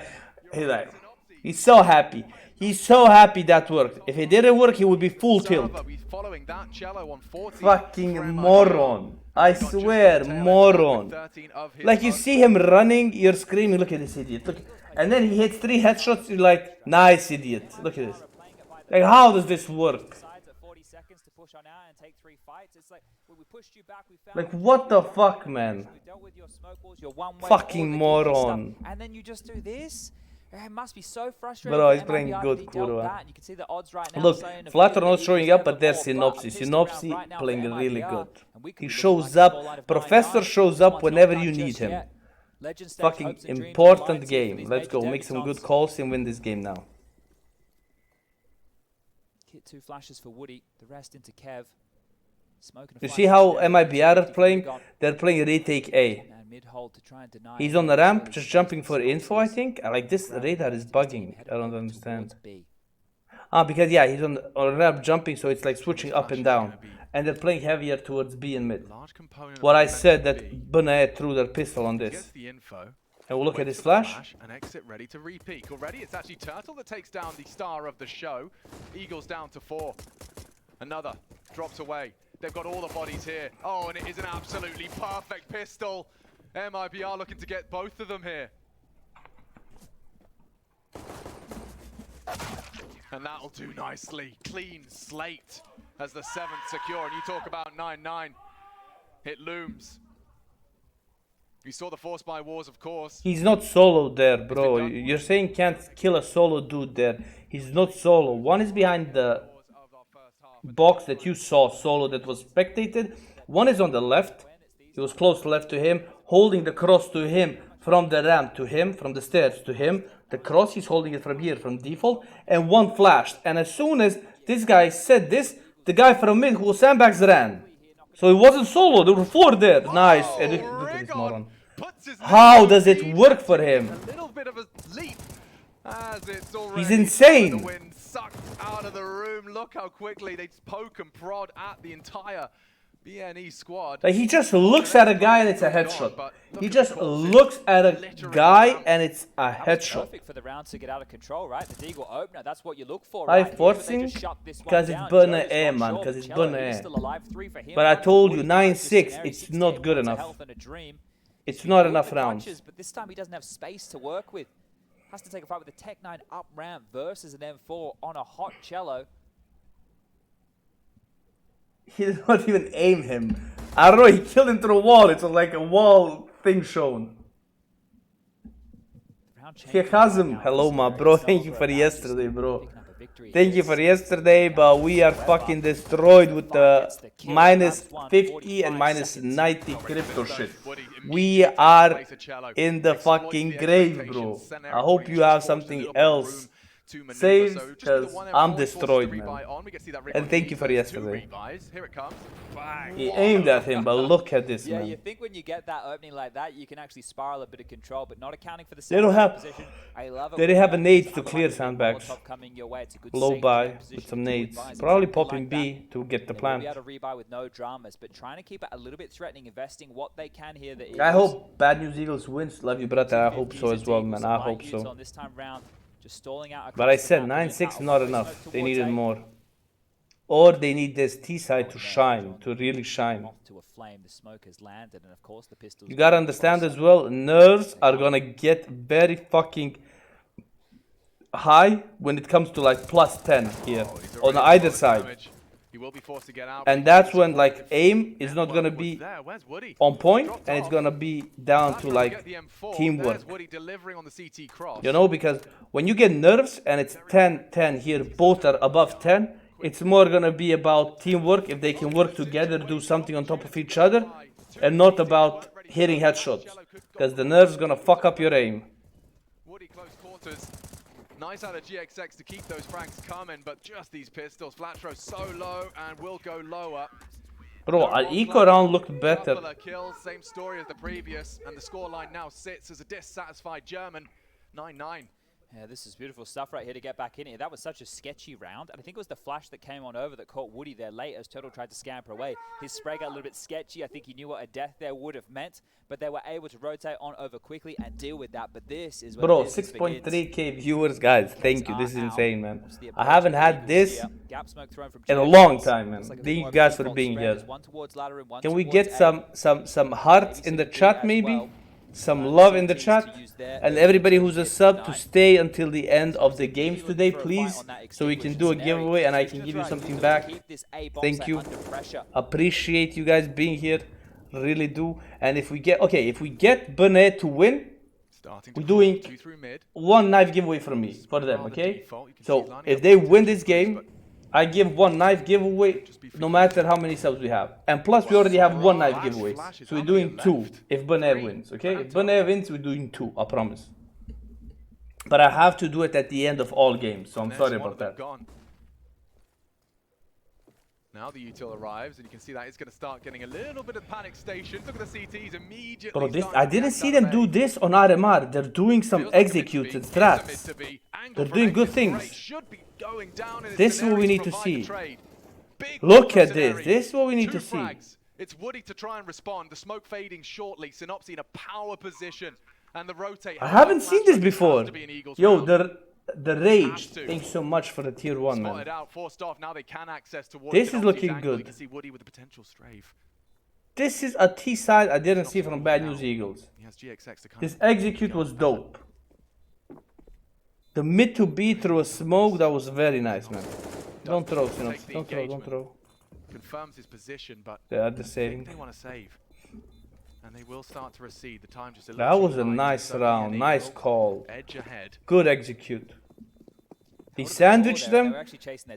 He's like, he's so happy. He's so happy that worked. If it didn't work, he would be full tilt. Following that cello on 40. Fucking moron. I swear, moron. Like you see him running, you're screaming, look at this idiot. Look. And then he hits 3 headshots, you're like, nice idiot. Look at this. Like, how does this work? Like, what the fuck, man? Fucking moron. And then you just do this? It must be so frustrating. Bro, for he's playing MIBR good, that he dealt Kurwa. that. You can see the odds right now Look, saying Flutter if not he showing was up, but there there's before, but Synopsy. a pistol round Synopsy right now playing for really MIBR, good. and we could He be shows looking like a up. scoreline of Professor 9-9. shows Someone's up not whenever done you just need him. yet. Legend stage Fucking hopes and dreams important combined here for game. these Let's major go. Make some good debutants. calls and win this game now. Hit 2 flashes for Woody, the rest into Kev. Smoking a You flash see how for Sherry, MIBR are 50 for playing? Rigon, They're playing retake A. and mid-hold to try and deny He's it. on the ramp, So just he's jumping for facing info, I Synopsys. think. Like, this radar is bugging. I don't understand. Towards B. Ah, because, yeah, he's on the ramp jumping, so it's like switching up and down. And they're playing heavier towards B and mid. What I said, that Bonet threw their pistol on this. the info. And we'll look at his flash. And exit ready to repeat. Already it's actually Turtle that takes down the star of the show. Eagles down to 4. Another drops away. They've got all the bodies here. Oh, and it is an absolutely perfect pistol. MIBR looking to get both of them here. And that'll do nicely. Clean slate as the 7th secure. And you talk about 9-9. It looms. You saw the force by wars, of course. He's not solo there, bro. You're saying can't kill a solo dude there. He's not solo. One is behind the box that you saw solo that was spectated. One is on the left. He was close left to him, holding the cross to him from the ramp to him, from the stairs to him. The cross, he's holding it from here, from default. And one flashed. And as soon as this guy said this, the guy from mid who was sandbags ran. So it wasn't solo. There were 4 there. Nice. And look at this moron. How does it work for him? A little bit of a leap as it's already He's insane. The wind sucked out of the room. Look how quickly they poke and prod at the entire BNE squad. Like, he just looks at a guy and it's a headshot. He just looks at a guy and it's a headshot. Perfect for the round to get out of control, right? The Deagle opener, that's what you look for. I Right here, forcing but they just shut this one because it's down. Burner Joe's A, not man, sure, because it's Cello, Burner he's A. still alive, 3 for him. But I One told for you, Woody, 9-6, Scenario it's 16, not good lots of enough. health and a dream. It's He's not good enough with rounds. punches, but this time he doesn't have space to work with. Has to take a fight with a Tech 9 up ramp versus an M4 on a hot cello. He did not even aim him. I don't know, he killed him through a wall. It's like a wall thing shown. Kazim, hello my bro, thank you for yesterday, bro. Thank you for yesterday, but we are fucking destroyed with the minus 50 and minus 90 crypto shit. We are in the fucking grave, bro. I hope you have something else saved, because I'm destroyed, man. And thank you for yesterday. He aimed at him, but look at this, Yeah, man. you think when you get that opening like that, you can actually spiral a bit of control, but not accounting for the They don't have- position. I love it They when have a you nade have to a clear big sandbags. Molotov coming your way. It's a good Low safety buy net position with some to nades. advise. Probably Exactly popping like B that. to get the They will plant. be able to rebuy with no dramas, but trying to keep it a little bit threatening, investing what they can here. The I Eagles. hope Bad News Eagles wins. Love you, brother. I hope so as well, man. I hope so. On this time round, just stalling out But I across the said map, 9-6 Lobanjicaa not always enough. smoke They towards needed A. more. or they need this T side to shine, to really shine. Off to a flame, the smoke has landed, and of course the pistols. You gotta understand as well, nerves are gonna get very fucking high when it comes to like plus 10 here on either side. He will be forced to get out, And that's when like aim is not gonna be on point, and it's gonna be down to like teamwork. You know, because when you get nerves and it's 10-10 here, both are above 10, it's more gonna be about teamwork, if they can work together, do something on top of each other, and not about hitting headshots, because the nerves gonna fuck up your aim. Woody close quarters. Nice out of GXX to keep those frags coming, but just these pistols. Flatro so low and will go lower. Bro, an eco round looked better. Kills, same story as the previous, and the scoreline now sits as a dissatisfied German. 9-9. Yeah, this is beautiful stuff right here to get back in here. That was such a sketchy round, and I think it was the flash that came on over that caught Woody there late as Turtle tried to scamper away. His spray got a little bit sketchy. I think he knew what a death there would have meant, but they were able to rotate on over quickly and deal with that. But this is where bro, 6.3k viewers, guys. Thank you. This is insane, man. I haven't had this in a long time, man. Thank you guys for being here. Can we get some hearts in the chat, maybe? Some love in the chat, and everybody who's a sub to stay until the end of the games today, please, so we can do a giveaway and I can give you something back. Thank you. Appreciate you guys being here, really do. And if we get Benet to win, we're doing one knife giveaway from me for them, okay? So if they win this game, I give one knife giveaway no matter how many subs we have. And plus we already have one knife giveaway. So we're doing two if Benet wins, okay? If Benet wins, we're doing two, I promise. But I have to do it at the end of all games, so I'm sorry about that. Now the util arrives, and you can see that it's going to start getting a little bit of panic station. Look at the CTs immediately. Bro, I didn't see them do this on RMR. They're doing some executed strats. They're doing good things. This is what we need to see. Look at this. This is what we need to see. It's Woody to try and respond. The smoke fading shortly. Synopsy in a power position. And the rotate. I haven't seen this before. Yo, the rage. Thanks so much for the tier 1, man. This is looking good. This is a T side I didn't see from Bad News Eagles. This execute was dope. The mid to B through a smoke, that was very nice, man. Don't throw, Synops. Don't throw, don't throw. Confirms his position, but they are the same. They want to save. And they will start to recede. The time just that was a nice round, nice call. Edge ahead. Good execute. He sandwiched them,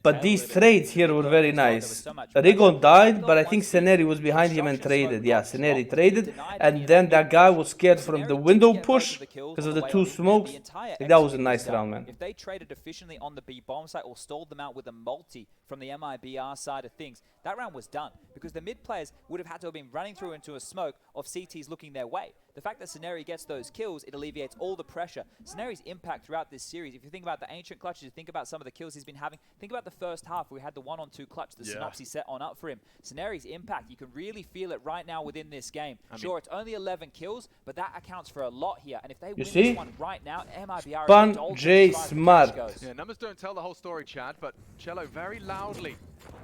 but these trades here were very nice. Rigon died, but I think Seneri was behind him and traded. Yeah, Seneri traded, and then that guy was scared from the window push because of the two smokes. That was a nice round, man. If they traded efficiently on the B bomb site or stalled them out with a multi from the MIBR side of things, that round was done because the mid players would have had to have been running through into a smoke of CTs looking their way. The fact that Seneri gets those kills, it alleviates all the pressure. Seneri's impact throughout this series, if you think about the ancient clutches, you think about some of the kills he's been having, think about the first half where we had the 1-on-2 clutch, the Synopsy set on up for him. Seneri's impact, you can really feel it right now within this game. Sure, it's only 11 kills, but that accounts for a lot here. And if they win this one right now, MIBR Bun J Smart. Yeah, numbers don't tell the whole story, Chad, but Cello very loudly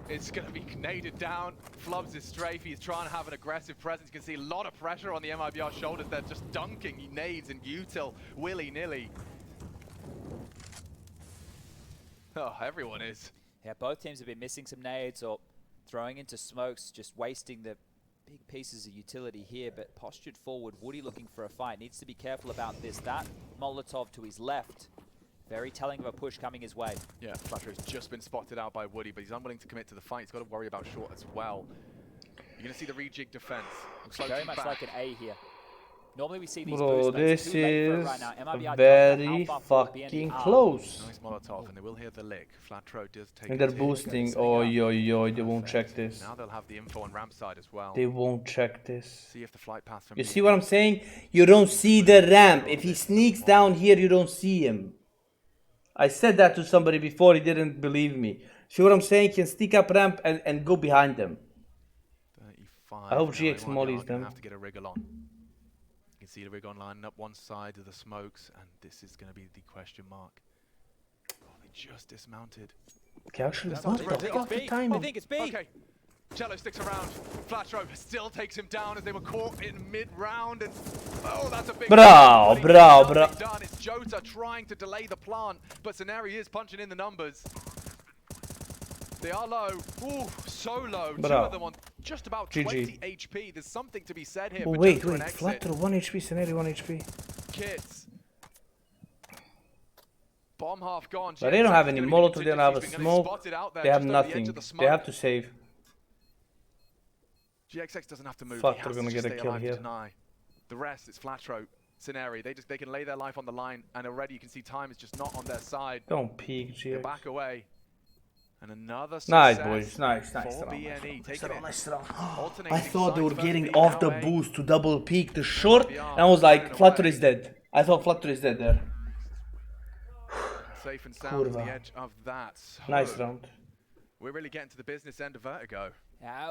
is going to be naded down. Flubs is strafe. He's trying to have an aggressive presence. You can see a lot of pressure on the MIBR shoulders. They're just dunking nades and util willy-nilly. Oh, everyone is. Yeah, both teams have been missing some nades or throwing into smokes, just wasting the big pieces of utility here, but postured forward. Woody looking for a fight. Needs to be careful about this. That Molotov to his left. Very telling of a push coming his way. Yeah, Flutter has just been spotted out by Woody, but he's unwilling to commit to the fight. He's got to worry about short as well. You're going to see the rejig defense. Very much like an A here. Normally we see these this is very fucking close. Nice Molotov, and they will hear the lick. Flatro does take and they're boosting. Oh, yo, they won't check this. Now they'll have the info on ramp side as well. They won't check this. See if the flight path from you see what I'm saying? You don't see the ramp. If he sneaks down here, you don't see him. I said that to somebody before, he didn't believe me. See what I'm saying? He can sneak up ramp and go behind them. 35. I hope GX mollies them. Have to get a wriggle on. You can see the rig on lining up one side of the smokes, and this is going to be the question mark. Oh, they just dismounted. Okay, actually, That's what not the true. fuck the I timing? think it's B. Okay. Cello sticks around. Flatro still takes him down as they were caught in mid-round. And oh, that's a big. Bravo, bravo, Nothing bravo. done. It's Jota trying to delay the plant, but Scenari is punching in the numbers. They are low. Ooh, so low. Two Bravo. of them on just about GG. 20 HP. There's something to be said here. Oh, for wait, Jota and wait. Exit. Flatter 1 HP, Scenario 1 HP. Kids. Bomb half gone. But they don't have any GXX is Molotov, gonna they don't have a contingency. He's been getting smoke. spotted out there They have just over the edge nothing. of the They smoke. have to save. GXX doesn't have to move. Fuck, He they're has gonna to get just a stay kill alive to here. deny. The rest, it's Flatro Scenari. They can lay their life on the line, and already you can see time is just not on their side. Don't peek, They GX. back away. And another Nice, success boys. Nice for round. BNE. Taking it. Nice round. Alternating I thought they were sides getting first, off the BNE. boost to double peek the short, and I was like, Flutter is dead. I thought Flutter is dead there. Safe and sound on the Kurwa. edge of that. So, Nice round. we're really getting to the business end of Vertigo.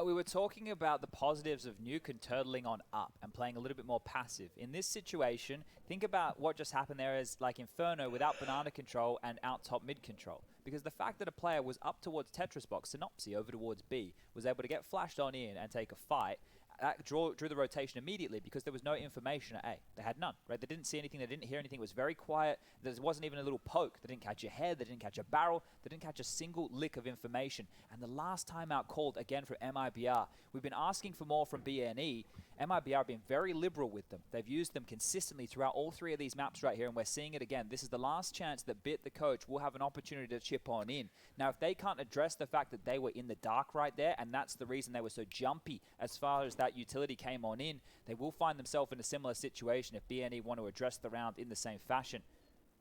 We were talking about the positives of Nuke and turtling on up and playing a little bit more passive. In this situation, think about what just happened there as like Inferno without banana control and out top mid control. Because the fact that a player was up towards Tetris box, Synopsy over towards B, was able to get flashed on in and take a fight, that drew the rotation immediately because there was no information at A. They had none, right? They didn't see anything, they didn't hear anything, it was very quiet. There wasn't even a little poke. They didn't catch a head, they didn't catch a barrel, they didn't catch a single lick of information. And the last timeout called again for MIBR. We've been asking for more from BNE. MIBR have been very liberal with them. They've used them consistently throughout all three of these maps right here, and we're seeing it again. This is the last chance that Bit, the coach, will have an opportunity to chip on in. Now, if they can't address the fact that they were in the dark right there, and that's the reason they were so jumpy as far as that utility came on in, they will find themselves in a similar situation if BNE want to address the round in the same fashion.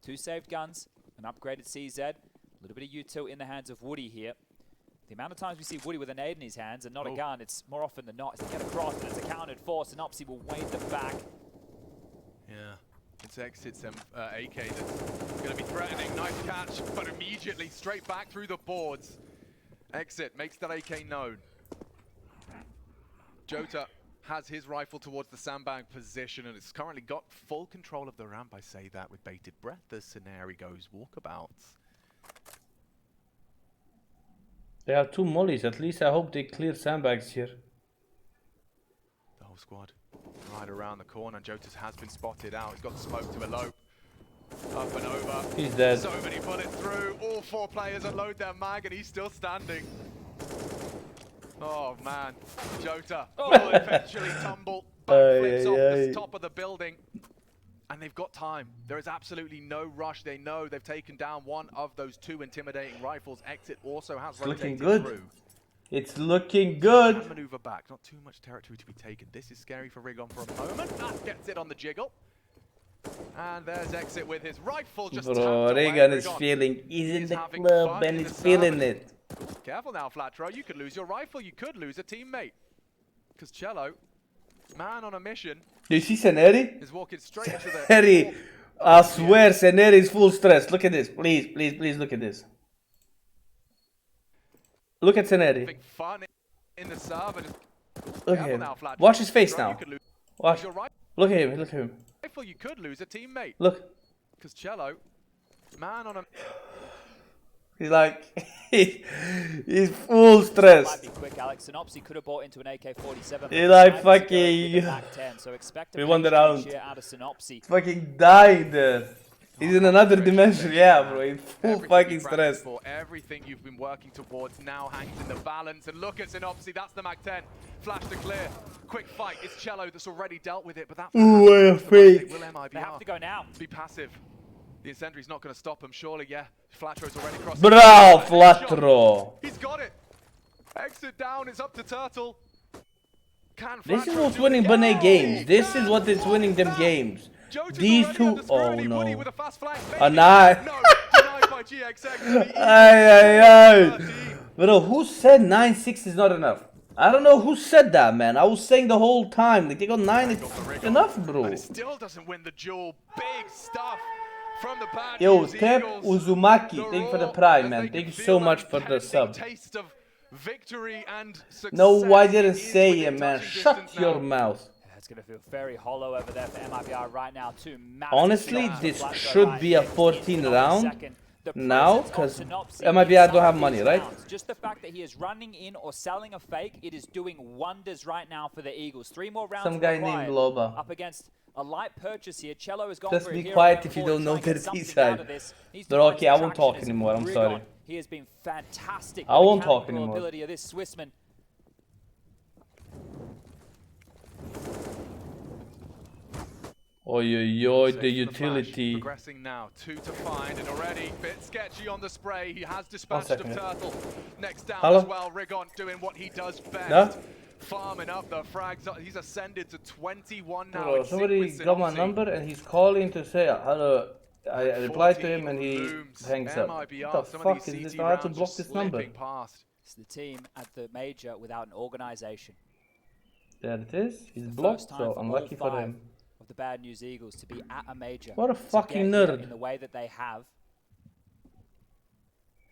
2 saved guns, an upgraded CZ, a little bit of util in the hands of Woody here. The amount of times we see Woody with a nade in his hands and not a gun, it's more often than not. It's to get across, and it's accounted for. Synopsy will wade them back. Yeah, it's Exit's AK that's going to be threatening. Nice catch, but immediately straight back through the boards. Exit makes that AK known. Jota has his rifle towards the sandbag position and it's currently got full control of the ramp. I say that with bated breath as Scenari goes walkabouts. They have 2 mollies. At least I hope they clear sandbags here. The whole squad right around the corner. Jotas has been spotted out. He's got the smoke to elope. Up and over. He's dead. So many bullets through. All 4 players unload their mag and he's still standing. Oh man, Jota will eventually tumble. Backflips off the top of the building. And they've got time. There is absolutely no rush. They know they've taken down one of those 2 intimidating rifles. Exit also has rotated good. through. It's looking good. Can maneuver back. Not too much territory to be taken. This is scary for Rigon for a moment. That gets it on the jiggle. And there's Exit with his rifle just tapped away. Rigon is feeling. He's in the club and he's feeling it. Careful now, Flatro. You could lose your rifle. You could lose a teammate. Because Cello, man on a mission, Do you see Scenari? is walking straight into the... Scenari, I swear Scenari is full stress. Look at this. Please, please, please look at this. Look at Scenari. Having fun in the sub. And Look at him. now, Flatro. Watch his face You now. could lose Watch. your Look at him. Look at him. rifle. You could lose a teammate. Look. Because Cello, man on a... He's like, he's full stress. Might be quick, Alex. Synopsy could have bought into an AK-47. He like fucking. So expect We a won the pace round. here out of Synopsy. Fucking dying there. He's in another dimension, yeah, bro. He's full Everything fucking you stress. practiced for, everything you've been working towards now hangs in the balance. And look at Synopsy, that's the Mag 10. Flash to clear. Quick fight. It's Cello that's already dealt with it, but that... Ooh, I afraid. Will MIBR They have to go now. be passive? The incendiary's not going to stop him, surely, yeah. Flatro's already crossed. Bravo, Flatro. He's got it. Exit down, it's up to Turtle. Can This is Flatro what's do it winning again? Benet games. This is Can what is winning them that. games. Jota's These already two, under oh scrutiny. Woody no. with a fast flank. A nine. No, denied by GXX. Ay. Bro, who said 9-6 is not enough? I don't know who said that, man. I was saying the whole time. Like, they got 9, it's enough, bro. And it still doesn't win the duel. Big stuff from the bad Yo, news Tep Eagles. Uzumaki, The thank you for the Raw, prime, as man. they Thank can you so feel much that for the tempting sub. taste of victory and success. No, I didn't is say within it, man. touching Shut distance your now. mouth. It's going to feel very hollow over there for MIBR right now. 2 massive Honestly, shots this from Flatro should right be a here. 14 Not round. second. The Now, presence of 'cause Synopsy MIBR don't inside have these money, right? rounds, just the fact that he is running in or selling a fake, it is doing wonders right now for the Eagles. 3 more rounds Some guy named required Loba. up against a light purchase here. Cello has gone Just for a be hero quiet mode if you forward don't to know try and get their something T-side. out of this. Needs to But find okay, some I won't traction talk as anymore, I'm Rigon, sorry. he has been fantastic. I The won't talk mechanical anymore. ability of this Swissman. Oi, oi, oi, the Safe from Flash. utility. Progressing now, 2 to find, and already bit sketchy on the spray. He has dispatched of second. Turtle. Next down Hello? as well, Rigon doing what he does best. Yeah? Farming up the frags. He's ascended to 21 now. Bro, in sync somebody with got my Synopsy. number and he's calling to say hello. I replied to him and he looms. hangs up. MIBR, What the some of fuck these is this? CT I had to rounds block just this number. slipping past. It's the team at the major without an organization. There it is. He's The blocked, first time so for unlucky all for 5 him. of the Bad News Eagles to be at a major. What a to get fucking here nerd. in the way that they have.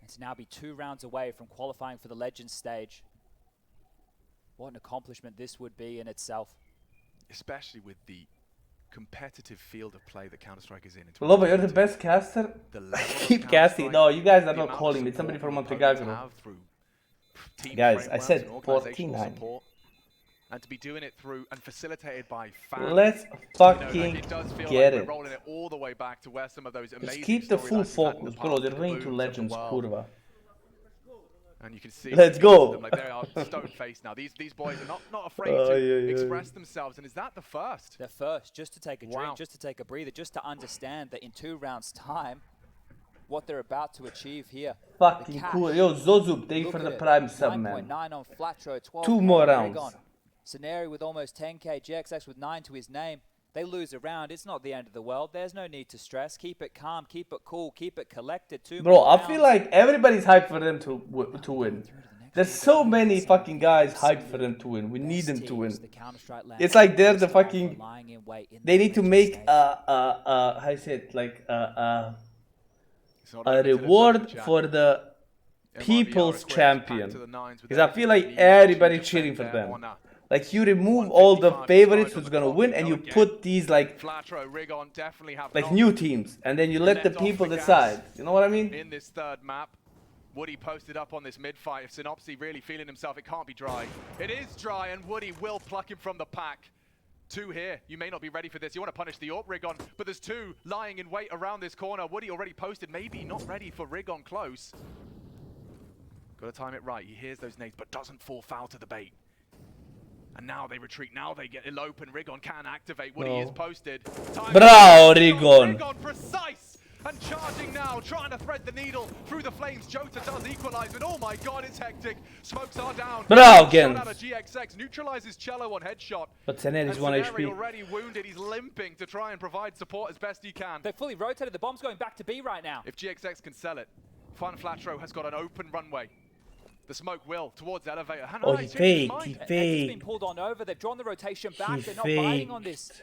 And to now be 2 rounds away from qualifying for the Legends stage. What an accomplishment this would be in itself. Especially with the competitive field of play that Counter-Strike is in. Loba, you're the best caster? The level of Keep casting. Counter-Strike, No, you guys are the not amount of calling me. It's somebody support from that opponents Montegagro. have through team Guys, I frameworks said and organizational 49. support, and to be doing it through and facilitated by fans. Let's You know, fucking it does feel get like it. we're rolling it all the way back to where some of those amazing Just keep the full storylines we've had in the focus, bro. past, They're the going to booms of the Legends, world. kurva. And you can see Let's them, go. like they are stone-faced now. These boys are not afraid Oh, to yeah. express themselves. And is that the first? They're first, just to take a drink, Wow. just to take a breather, just to understand that in 2 rounds' time, what they're about to achieve here. Fucking The cash. cool. Yo, Zozub, thank you Look for at the it. prime sub, man. 9.9 on Flatro, 12 2 more on rounds. Rigon. Scenario with almost 10k, GXX with 9 to his name. They lose a round, it's not the end of the world. There's no need to stress. Keep it calm, keep it cool, keep it collected. 2 Bro, more I rounds. feel like everybody's hyped for them to win. There's so many fucking guys hyped for them to win. We need them to win. It's like they're the fucking. They need to make how you say it, like It's not a open to the reward judging chat. for the MIBR people's equipped, champion. packed to the nines with Because I feel everything like they need to everybody's defend cheering for their them. honor. Like you remove all the 155 favorites side on who's the gonna clock, win, we and go you again. put these like Flatro, Rigon definitely have new teams, and then you let the Let off people the gas. decide. You know what I mean? in this third map. Woody posted up on this mid-fight. If Synopsy really feeling himself, it can't be dry. It is dry, and Woody will pluck him from the pack. 2 here. You may not be ready for this. You want to punish the AWP Rigon, but there's 2 lying in wait around this corner. Woody already posted, maybe not ready for Rigon close. Got to time it right. He hears those nades, but doesn't fall foul to the bait. And now they retreat. Now they get elope, and Rigon can activate. Woody is posted. Time Bravo, Rigon. Rigon precise and charging now, trying to thread the needle through the flames. Jota does equalize, but oh my god, it's hectic. Smokes are down. Bravo, Shot again. out of GXX neutralizes Cello on headshot. But Seneri's And 1 Seneri HP. already wounded. He's limping to try and provide support as best he can. They fully rotated. The bomb's going back to B right now. If GXX can sell it, Fun Flatro has got an open runway. The smoke will towards elevator. And Oh, I he changed his faked. mind. He X has been faked. pulled on over. They've drawn the rotation back. He They're not biting on faked. this.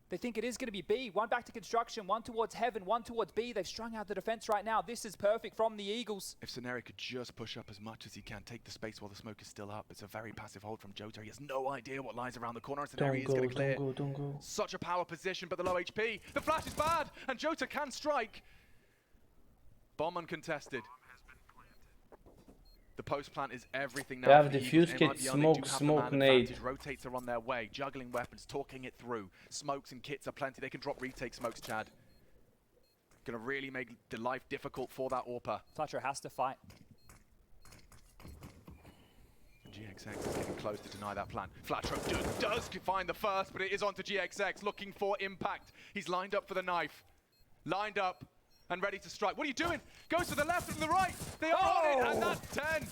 They think it is going to be B. 1 back to construction, 1 towards heaven, 1 towards B. They've strung out the defense right now. This is perfect from the Eagles. If Seneri could just push up as much as he can, take the space while the smoke is still up. It's a very passive hold from Jota. He has no idea what lies around the corner. And Seneri is going to clear. Don't go. Such a power position, but the low HP. The flash is bad, and Jota can strike. Bomb uncontested. The post plant is everything now. They have for the diffuse Eagles. kit, MIBR, they smoke, do have the smoke, man nade. advantage. Rotates are on their way, juggling weapons, talking it through. Smokes and kits are plenty. They can drop retake smokes, Chad. Gonna really make the life difficult for that AWPer. Fletcher has to fight. GXX is getting close to deny that plan. Flatro does find the first, but it is onto GXX, looking for impact. He's lined up for the knife. Lined up and ready to strike. What are you doing? Goes to the left and the right. They are on it, and that's 10.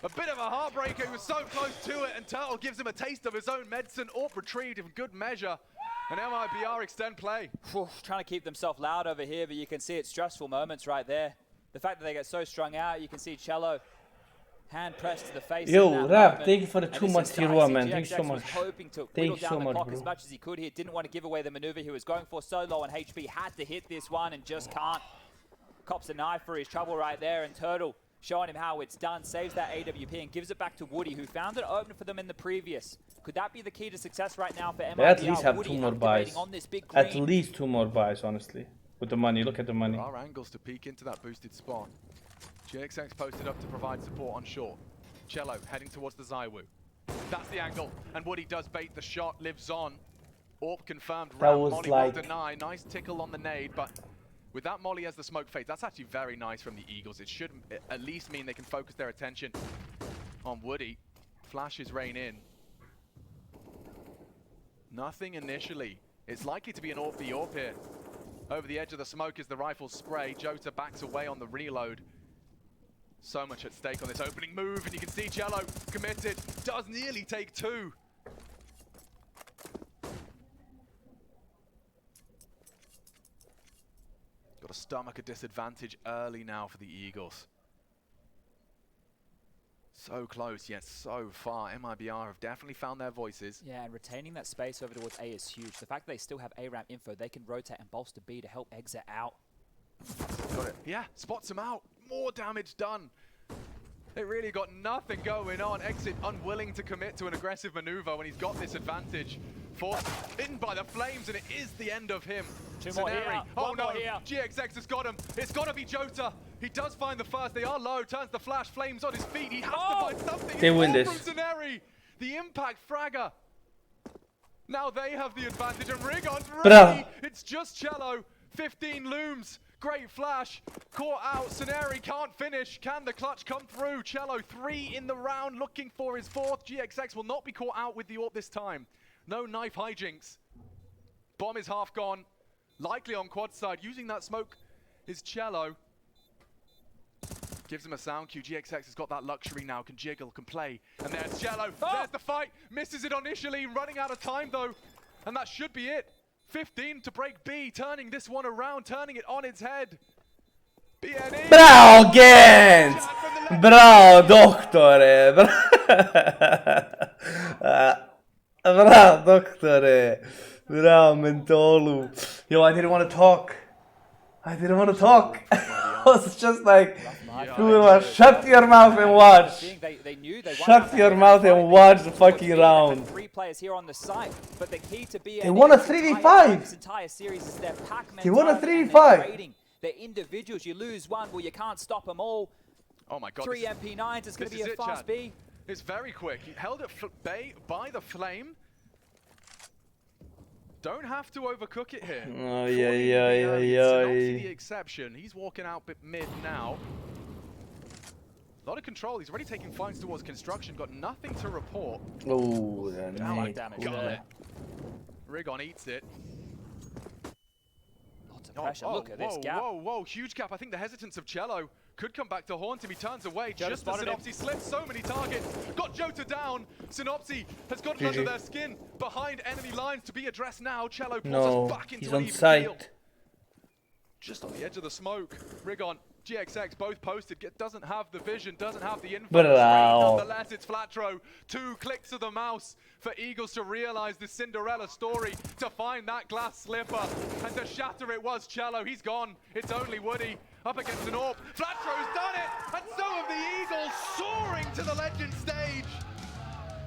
A bit of a heartbreaker. He was so close to it, and Turtle gives him a taste of his own medicine. AWP retrieved in good measure. And MIBR extend play. Trying to keep themselves loud over here, but you can see it's stressful moments right there. The fact that they get so strung out, you can see Cello hand pressed to the face. Yo, in that Rap, moment. thank you for the And 2 this months is tier dicey. 1, man. Thank you GXX so was much. hoping to Thank whittle you so down the much, clock bro. as much as he could here. Didn't want to give away the maneuver he was going for so low on HP. Had to hit this one and just can't. Cops a knife for his trouble right there, and Turtle showing him how it's done. Saves that AWP and gives it back to Woody, who found it open for them in the previous. Could that be the key to success right now for MIBR? They at least have Woody 2 more activating buys. on this big At green. least 2 more buys, honestly. with the money. Look at the money. There are angles to peek into that boosted spot. GXX posted up to provide support on short. Cello heading towards the Zywoo. That's the angle, and Woody does bait the shot, lives on. Orp confirmed, That round was Molly like... will deny. Nice tickle on the nade, but with that Molly as the smoke fades, that's actually very nice from the Eagles. It should at least mean they can focus their attention on Woody. Flashes rain in. Nothing initially. It's likely to be an Orp v Orp here. Over the edge of the smoke as the rifles spray. Jota backs away on the reload. So much at stake on this opening move, and you can see Cello committed. Does nearly take two. Got to stomach a disadvantage early now for the Eagles. So close, yet so far. MIBR have definitely found their voices. Yeah, and retaining that space over towards A is huge. The fact that they still have A-ramp info, they can rotate and bolster B to help exit out. Got it. Yeah, spots him out. More damage done. They really got nothing going on. Exit unwilling to commit to an aggressive maneuver when he's got this advantage. Forced in by the flames, and it is the end of him. Two more here. Oh One no, more here. GXX has got him. It's got to be Jota. He does find the first. They are low. Turns the flash. Flames on his feet. He has to find something. They win It's this. all from Zaneri. The impact fragger. Now they have the advantage, and Rigon's ready. It's just Cello. 15 looms. Great flash. Caught out. Saneri can't finish. Can the clutch come through? Cello 3 in the round, looking for his 4th. GXX will not be caught out with the AWP this time. No knife hijinks. Bomb is half gone. Likely on quad side. Using that smoke is Cello. Gives him a sound cue. GXX has got that luxury now. Can jiggle, can play. And there's Cello. There's the fight. Misses it initially. Running out of time though. And that should be it. 15 to break B. Turning this one around. Turning it on its head. BNE. Bravo, Gent! Bravo, doktore! Bravo, doktore! Bravo, Mentolu! Yo, I didn't want to talk. I didn't want to talk. I was just like, shut your mouth and watch. They knew they Shut your mouth and watch the fucking round. 3 players here on the site, but the key to be They won a 3v5. This entire series is their pack They won a mentality and 3v5. their trading. They're individuals. You lose one, well, you can't stop them all. Oh my god. 3 MP9s. It's going to be a fast Chad. B. It's very quick. He held it by the flame. Don't have to overcook it here. Oh, Fully yeah. Synopsy the exception. He's walking out bit mid now. A lot of control. He's already taking flanks towards construction. Got nothing to report. Oh, Damage there. Rigon eats it. Lots of pressure. Look at this gap. Whoa. Huge gap. I think the hesitance of Cello could come back to haunt him. He turns away. Jota Just as Synopsy slips so many targets. Got Jota down. Synopsy has gotten under their skin. Behind enemy lines to be addressed now. Cello pulls us back into he's an on even site. field. Just on the edge of the smoke. Rigon, GXX both posted. Doesn't have the vision. Doesn't have the info. Bravo. Nonetheless, it's Flatro. 2 clicks of the mouse for Eagles to realize the Cinderella story. To find that glass slipper. And to shatter it was Cello. He's gone. It's only Woody. Up against an AWP. Flatro's done it! And so have the Eagles, soaring to the legend stage.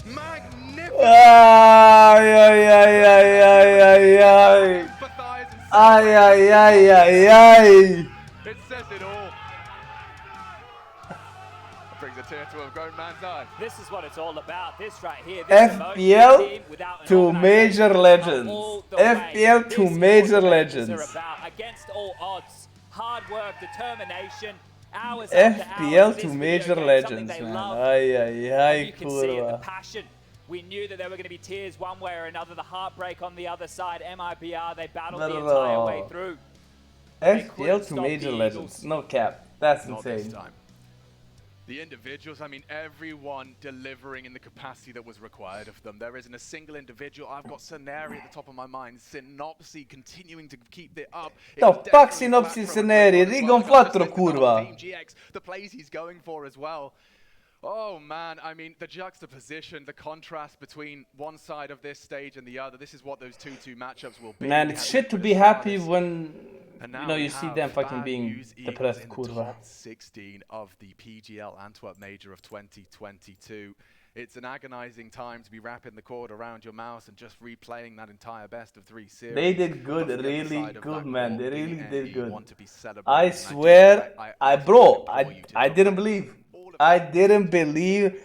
Magnificent. It says it all. That brings a tear to a grown man's eye. This is what it's all about. This right here. This FPL to major legends. FPL to major legends. Against all odds. Hard work, determination, hours FPL to major legends, man. You can see it, the passion. We knew that there were going to be tears one way or another. The heartbreak on the other side. MIBR, they battled the entire way through. FPL to major legends. No cap. That's Not insane. this time. The individuals, I mean, everyone delivering in the capacity that was required of them. There isn't a single individual. I've got Saneri at the top of my mind. Synopsy continuing to keep it up. The fuck Synopsy Saneri? Rigon Flatro, kurva. GX, the plays he's going for as well. Oh man, I mean, the juxtaposition, the contrast between one side of this stage and the other, this is what those 2-2 matchups will be. Man, it's shit to be happy when you see them fucking being depressed, kurva. Top 16 of the PGL Antwerp Major of 2022. It's an agonizing time to be wrapping the cord around your mouse and just replaying that entire best of 3 series. They did good, But for the other really side of good, that man. court, They really BNE did good. want to be celebrating, I and swear, I absolutely implore you to I not didn't let believe. all of I that didn't believe